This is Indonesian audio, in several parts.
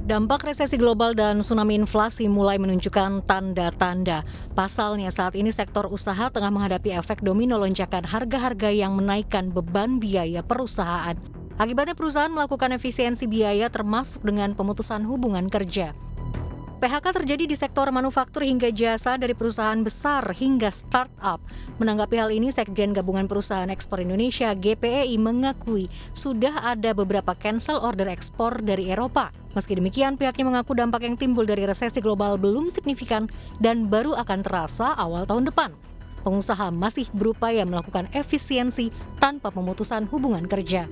Dampak resesi global dan tsunami inflasi mulai menunjukkan tanda-tanda. Pasalnya saat ini sektor usaha tengah menghadapi efek domino lonjakan harga-harga yang menaikkan beban biaya perusahaan. Akibatnya perusahaan melakukan efisiensi biaya termasuk dengan pemutusan hubungan kerja. PHK terjadi di sektor manufaktur hingga jasa dari perusahaan besar hingga startup. Menanggapi hal ini, Sekjen Gabungan Perusahaan Ekspor Indonesia (GPEI) mengakui sudah ada beberapa cancel order ekspor dari Eropa. Meski demikian, pihaknya mengaku dampak yang timbul dari resesi global belum signifikan dan baru akan terasa awal tahun depan. Pengusaha masih berupaya melakukan efisiensi tanpa pemutusan hubungan kerja.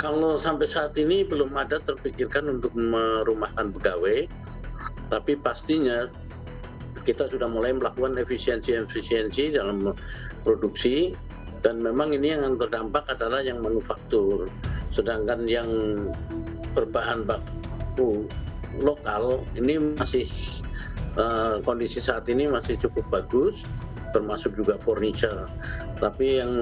Kalau sampai saat ini belum ada terpikirkan untuk merumahkan pegawai, tapi pastinya kita sudah mulai melakukan efisiensi dalam produksi, dan memang ini yang terdampak adalah yang manufaktur. Sedangkan yang berbahan baku lokal ini masih kondisi saat ini masih cukup bagus, termasuk juga furniture. Tapi yang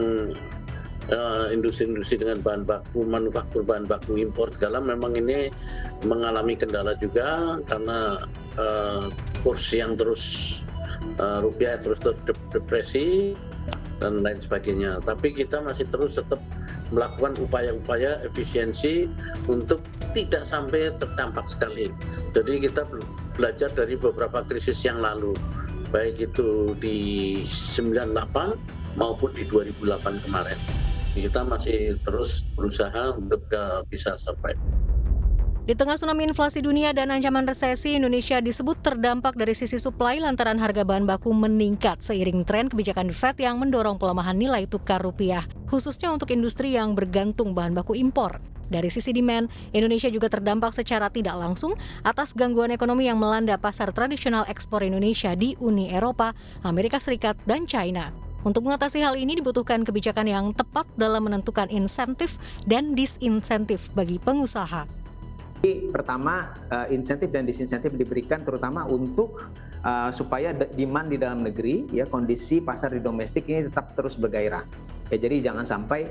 industri-industri dengan bahan baku, manufaktur bahan baku impor segala memang ini mengalami kendala juga karena kurs yang terus rupiah terus terdepresi dan lain sebagainya. Tapi kita masih terus tetap melakukan upaya-upaya efisiensi untuk tidak sampai terdampak sekali. Jadi kita belajar dari beberapa krisis yang lalu, baik itu di 98 maupun di 2008 kemarin. Kita masih terus berusaha untuk bisa survive. Di tengah tsunami inflasi dunia dan ancaman resesi, Indonesia disebut terdampak dari sisi suplai lantaran harga bahan baku meningkat seiring tren kebijakan The Fed yang mendorong pelemahan nilai tukar rupiah, khususnya untuk industri yang bergantung bahan baku impor. Dari sisi demand, Indonesia juga terdampak secara tidak langsung atas gangguan ekonomi yang melanda pasar tradisional ekspor Indonesia di Uni Eropa, Amerika Serikat, dan China. Untuk mengatasi hal ini dibutuhkan kebijakan yang tepat dalam menentukan insentif dan disinsentif bagi pengusaha. Pertama, insentif dan disinsentif diberikan terutama untuk supaya demand di dalam negeri, ya, kondisi pasar di domestik ini tetap terus bergairah. Ya, jadi jangan sampai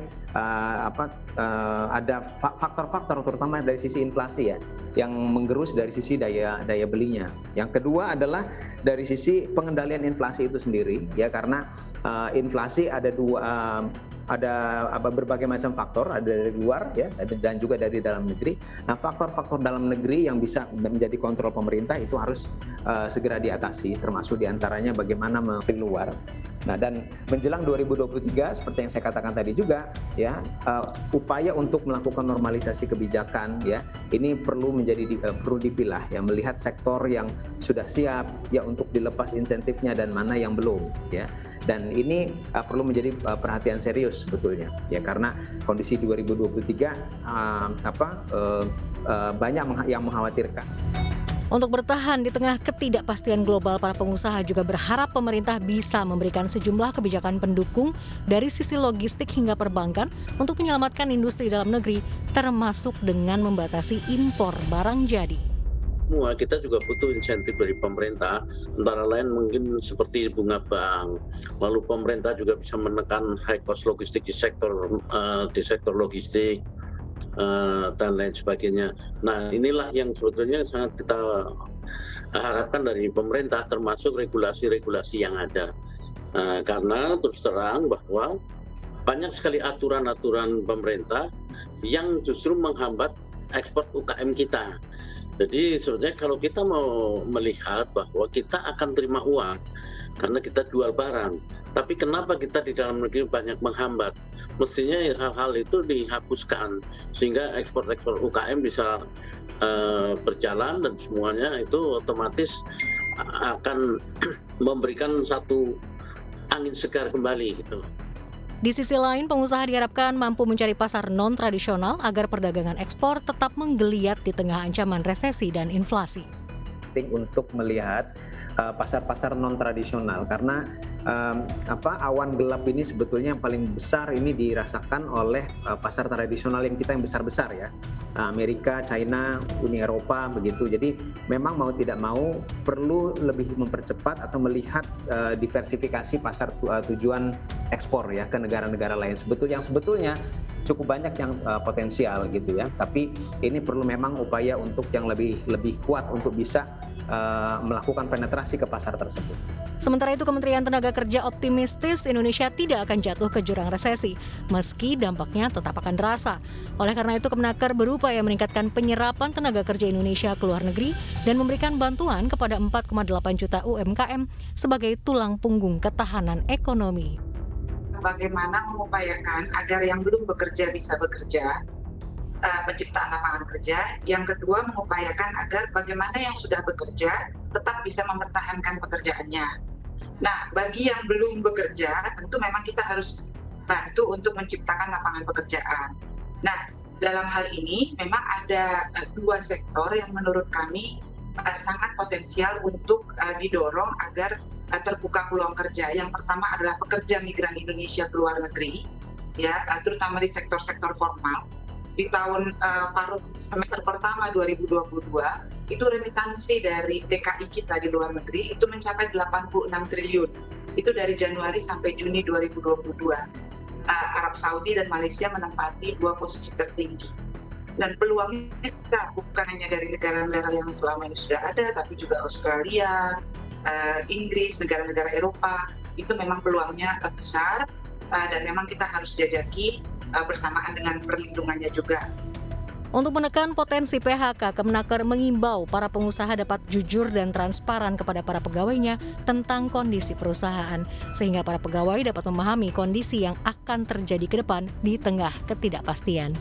ada faktor-faktor terutama dari sisi inflasi, ya, yang menggerus dari sisi daya belinya. Yang kedua adalah dari sisi pengendalian inflasi itu sendiri, ya, karena inflasi ada berbagai macam faktor, ada dari luar, ya, dan juga dari dalam negeri. Nah, faktor-faktor dalam negeri yang bisa menjadi kontrol pemerintah itu harus segera diatasi, termasuk diantaranya bagaimana di luar. Nah, dan menjelang 2023 seperti yang saya katakan tadi juga, ya, upaya untuk melakukan normalisasi kebijakan, ya, ini perlu dipilah, ya, melihat sektor yang sudah siap, ya, untuk dilepas insentifnya dan mana yang belum, ya. Dan ini perlu menjadi perhatian serius sebetulnya, ya, karena kondisi 2023 banyak yang mengkhawatirkan. Untuk bertahan di tengah ketidakpastian global, para pengusaha juga berharap pemerintah bisa memberikan sejumlah kebijakan pendukung dari sisi logistik hingga perbankan untuk menyelamatkan industri dalam negeri, termasuk dengan membatasi impor barang jadi. Kita juga butuh insentif dari pemerintah, antara lain mungkin seperti bunga bank. Lalu pemerintah juga bisa menekan high cost logistik di sektor logistik dan lain sebagainya. Nah, inilah yang sebetulnya sangat kita harapkan dari pemerintah, termasuk regulasi-regulasi yang ada. Karena terus terang bahwa banyak sekali aturan-aturan pemerintah yang justru menghambat ekspor UKM kita. Jadi sebetulnya kalau kita mau melihat bahwa kita akan terima uang karena kita jual barang, tapi kenapa kita di dalam negeri banyak menghambat? Mestinya hal-hal itu dihapuskan sehingga ekspor-ekspor UKM bisa berjalan dan semuanya itu otomatis akan memberikan satu angin segar kembali gitu. Di sisi lain, pengusaha diharapkan mampu mencari pasar non-tradisional agar perdagangan ekspor tetap menggeliat di tengah ancaman resesi dan inflasi. Untuk melihat pasar-pasar non-tradisional, karena awan gelap ini sebetulnya yang paling besar ini dirasakan oleh pasar tradisional yang kita yang besar-besar ya, Amerika, China, Uni Eropa begitu. Jadi memang mau tidak mau perlu lebih mempercepat atau melihat diversifikasi pasar tujuan ekspor ya ke negara-negara lain. Sebetulnya cukup banyak yang potensial gitu ya. Tapi ini perlu memang upaya untuk yang lebih kuat untuk bisa melakukan penetrasi ke pasar tersebut. Sementara itu, Kementerian Tenaga Kerja optimistis Indonesia tidak akan jatuh ke jurang resesi, meski dampaknya tetap akan terasa. Oleh karena itu, Kemenaker berupaya meningkatkan penyerapan tenaga kerja Indonesia ke luar negeri dan memberikan bantuan kepada 4,8 juta UMKM sebagai tulang punggung ketahanan ekonomi. Bagaimana mengupayakan agar yang belum bekerja bisa bekerja, penciptaan lapangan kerja. Yang kedua, mengupayakan agar bagaimana yang sudah bekerja tetap bisa mempertahankan pekerjaannya. Nah, bagi yang belum bekerja, tentu memang kita harus bantu untuk menciptakan lapangan pekerjaan. Nah, dalam hal ini memang ada dua sektor yang menurut kami sangat potensial untuk didorong agar terbuka peluang kerja. Yang pertama adalah pekerja migran Indonesia ke luar negeri, ya, terutama di sektor-sektor formal. Di tahun paruh semester pertama 2022, itu remitansi dari TKI kita di luar negeri itu mencapai 86 triliun. Itu dari Januari sampai Juni 2022. Arab Saudi dan Malaysia menempati dua posisi tertinggi. Dan peluangnya bukan hanya dari negara-negara yang selama ini sudah ada, tapi juga Australia, Inggris, negara-negara Eropa. Itu memang peluangnya besar dan memang kita harus jajaki bersamaan dengan perlindungannya juga. Untuk menekan potensi PHK, Kemenaker mengimbau para pengusaha dapat jujur dan transparan kepada para pegawainya tentang kondisi perusahaan, sehingga para pegawai dapat memahami kondisi yang akan terjadi ke depan di tengah ketidakpastian.